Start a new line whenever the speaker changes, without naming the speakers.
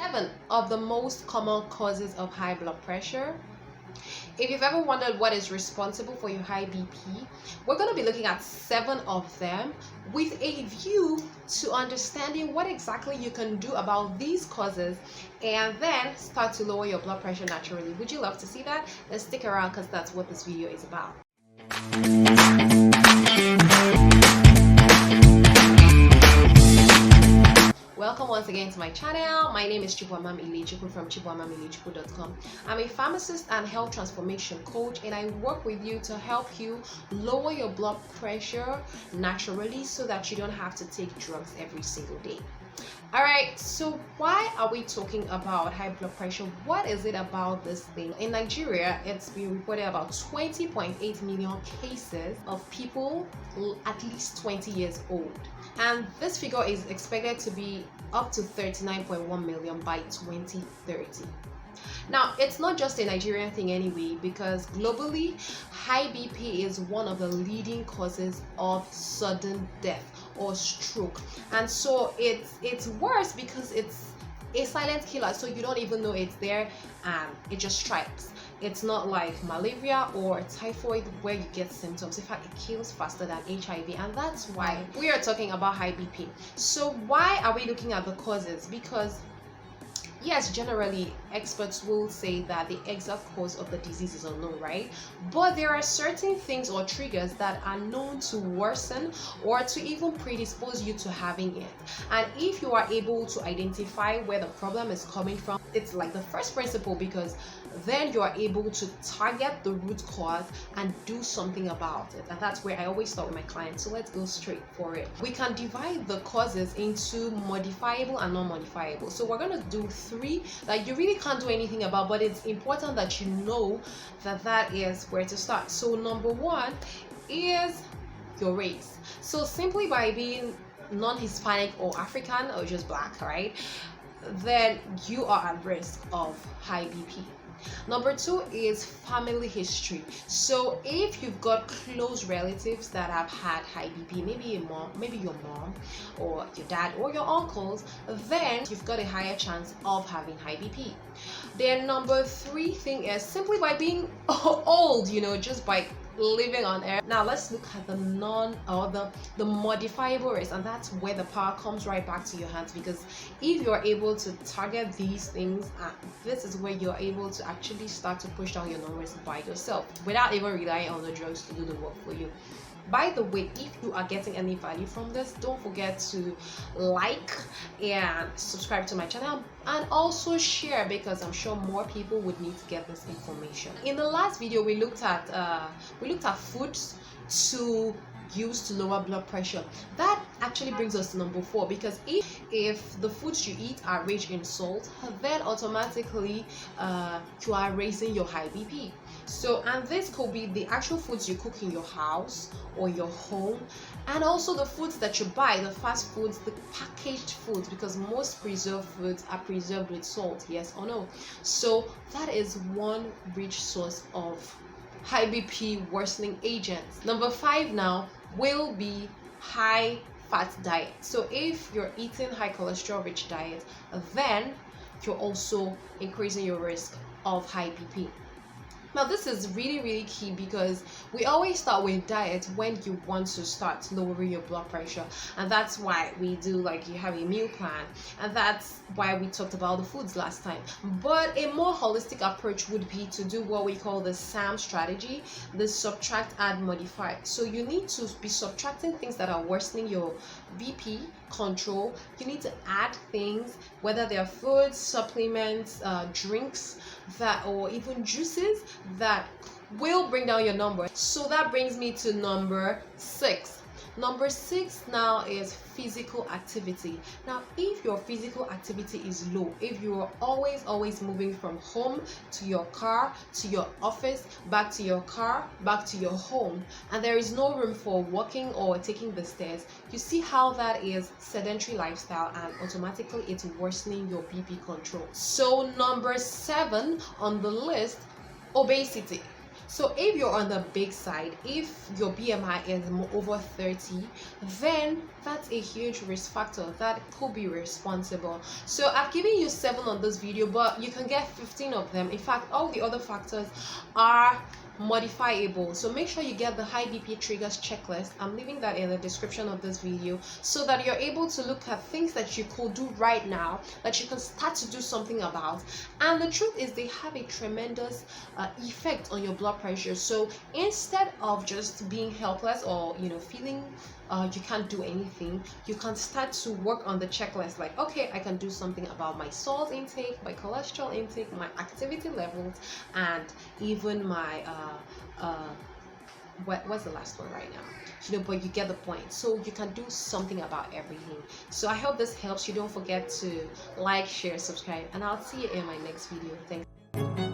7 of the most common causes of high blood pressure. If you've ever wondered what is responsible for your high BP, we're going to be looking at 7 of them with a view to understanding what exactly you can do about these causes and then start to lower your blood pressure naturally. Would you love to see that? Then stick around because that's what this video is about. Welcome once again to my channel. My name is Chibuamam Ilechukwu from chibuamamilechukwu.com. I'm a pharmacist and health transformation coach, and I work with you to help you lower your blood pressure naturally so that you don't have to take drugs every single day. Alright, so why are we talking about high blood pressure? What is it about this thing? In Nigeria, it's been reported about 20.8 million cases of people at least 20 years old. And this figure is expected to be up to 39.1 million by 2030. Now, it's not just a Nigerian thing anyway, because globally, high BP is one of the leading causes of sudden death or stroke. And so it's worse because it's a silent killer, so you don't even know it's there and it just strikes. It's not like malaria or typhoid where you get symptoms. In fact, it kills faster than HIV, and that's why we are talking about high BP. So why are we looking at the causes? Because yes, generally experts will say that the exact cause of the disease is unknown, right? But there are certain things or triggers that are known to worsen or to even predispose you to having it. And if you are able to identify where the problem is coming from, it's like the first principle, because then you are able to target the root cause and do something about it. And that's where I always start with my clients. So let's go straight for it. We can divide the causes into modifiable and non-modifiable. So we're going to do 3 that you really can't do anything about, but it's important that you know that that is where to start. So number 1 is your race. So simply by being non-Hispanic or African or just black, right, then you are at risk of high BP. Number 2 is family history. So if you've got close relatives that have had high BP, maybe your mom or your dad or your uncles, then you've got a higher chance of having high BP. Then number 3 thing is simply by being old, just by living on earth. Now let's look at the modifiable risk, and that's where the power comes right back to your hands, because if you're able to target these things, this is where you're able to actually start to push down your non-risk by yourself without even relying on the drugs to do the work for you. By the way, if you are getting any value from this, don't forget to like and subscribe to my channel, and also share, because I'm sure more people would need to get this information. In the last video, we looked at foods to use to lower blood pressure. That actually brings us to number 4, because if the foods you eat are rich in salt, then automatically you are raising your high BP. So, and this could be the actual foods you cook in your house or your home, and also the foods that you buy, the fast foods, the packaged foods, because most preserved foods are preserved with salt, yes or no? So that is one rich source of high BP worsening agents. Number 5 now will be high fat diet. So if you're eating high cholesterol rich diet, then you're also increasing your risk of high BP. Now this is really key, because we always start with diet when you want to start lowering your blood pressure, and that's why we do, like, you have a meal plan, and that's why we talked about the foods last time. But a more holistic approach would be to do what we call the SAM strategy, the subtract, add, modify. So you need to be subtracting things that are worsening your BP control. You need to add things, whether they're foods, supplements, drinks, or even juices that will bring down your number. So that brings me to number 6. Number 6 now is physical activity. Now, if your physical activity is low, if you are always moving from home to your car, to your office, back to your car, back to your home, and there is no room for walking or taking the stairs, you see how that is sedentary lifestyle, and automatically it's worsening your BP control. So number 7 on the list, obesity. So if you're on the big side, if your BMI is over 30, then that's a huge risk factor that could be responsible. So I've given you 7 on this video, but you can get 15 of them. In fact, all the other factors are modifiable. So make sure you get the high BP triggers checklist. I'm leaving that in the description of this video so that you're able to look at things that you could do right now that you can start to do something about. And the truth is, they have a tremendous effect on your blood pressure. So instead of just being helpless or feeling you can't do anything, you can start to work on the checklist. Like, okay, I can do something about my salt intake, my cholesterol intake, my activity levels, and even my what's the last one right now? But you get the point. So you can do something about everything. So I hope this helps you. Don't forget to like, share, subscribe, and I'll see you in my next video. Thanks.